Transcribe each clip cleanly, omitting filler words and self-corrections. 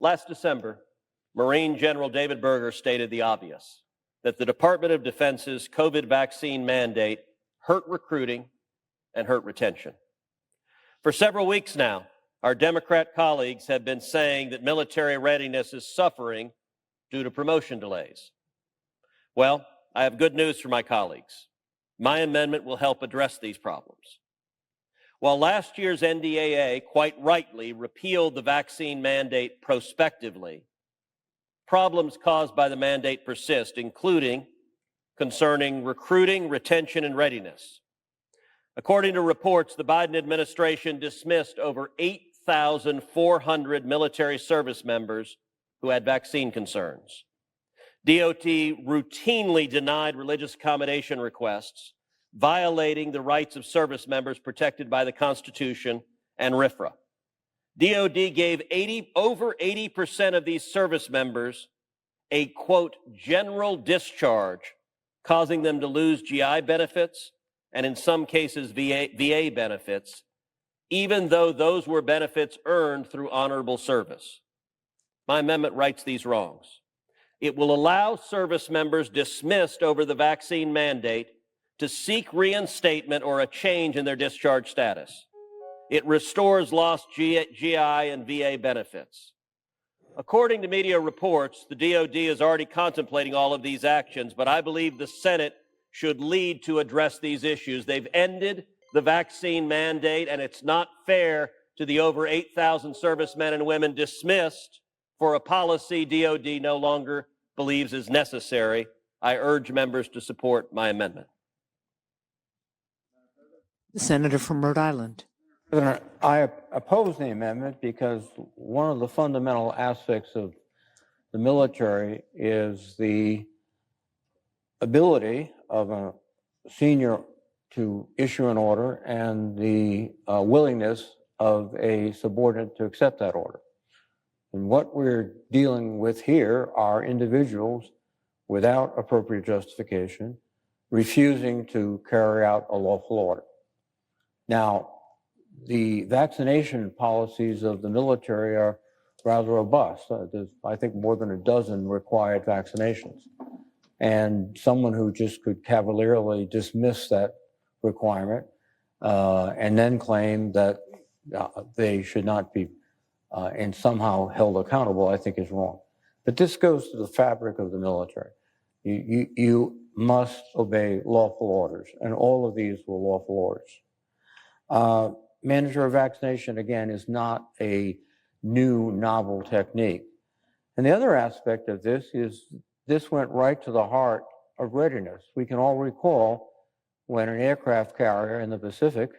Last December, Marine General David Berger stated the obvious, that the Department of Defense's COVID vaccine mandate hurt recruiting and hurt retention. For several weeks now, our Democrat colleagues have been saying that military readiness is suffering due to promotion delays. Well, I have good news for my colleagues. My amendment will help address these problems. While last year's NDAA quite rightly repealed the vaccine mandate prospectively, problems caused by the mandate persist, including concerning recruiting, retention, and readiness. According to reports, the Biden administration dismissed over 8,400 military service members who had vaccine concerns. DOT routinely denied religious accommodation requests, violating the rights of service members protected by the Constitution and RFRA. DOD gave over 80% of these service members a, quote, general discharge, causing them to lose GI benefits and in some cases VA benefits, even though those were benefits earned through honorable service. My amendment rights these wrongs. It will allow service members dismissed over the vaccine mandate to seek reinstatement or a change in their discharge status. It restores lost GI and VA benefits. According to media reports, the DOD is already contemplating all of these actions, but I believe the Senate should lead to address these issues. They've ended the vaccine mandate, and it's not fair to the over 8,000 servicemen and women dismissed for a policy DOD no longer believes is necessary. I urge members to support my amendment. The senator from Rhode Island. President, I oppose the amendment because one of the fundamental aspects of the military is the ability of a senior to issue an order and the willingness of a subordinate to accept that order. And what we're dealing with here are individuals without appropriate justification refusing to carry out a lawful order. Now, the vaccination policies of the military are rather robust. There's, I think, more than a dozen required vaccinations. And someone who just could cavalierly dismiss that requirement and then claim that they should not be and somehow held accountable, I think is wrong. But this goes to the fabric of the military. You must obey lawful orders, and all of these were lawful orders. Mandatory vaccination, again, is not a new novel technique. And the other aspect of this is this went right to the heart of readiness. We can all recall when an aircraft carrier in the Pacific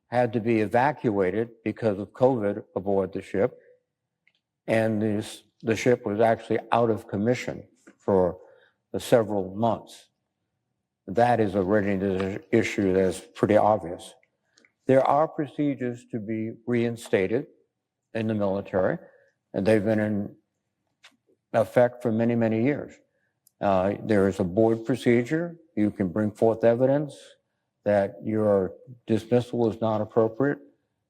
had to be evacuated because of COVID aboard the ship, and the ship was actually out of commission for several months. That is a readiness issue that's pretty obvious. There are procedures to be reinstated in the military, and they've been in effect for many, many years. There is a board procedure. You can bring forth evidence that your dismissal is not appropriate,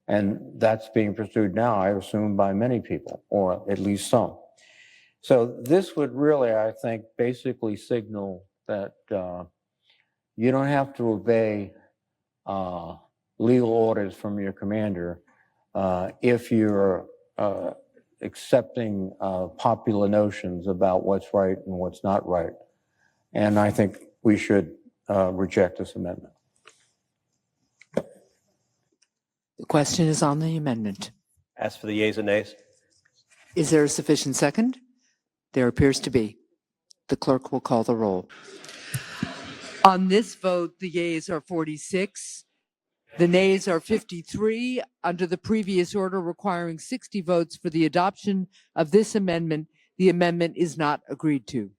and that's being pursued now, I assume, by many people, or at least some. So this would really, I think, basically signal that you don't have to obey legal orders from your commander if you're accepting popular notions about what's right and what's not right. And I think we should reject this amendment. The question is on the amendment. Ask for the yeas and nays. Is there a sufficient second? There appears to be. The clerk will call the roll. On this vote, the yeas are 46. The nays are 53. Under the previous order requiring 60 votes for the adoption of this amendment, the amendment is not agreed to.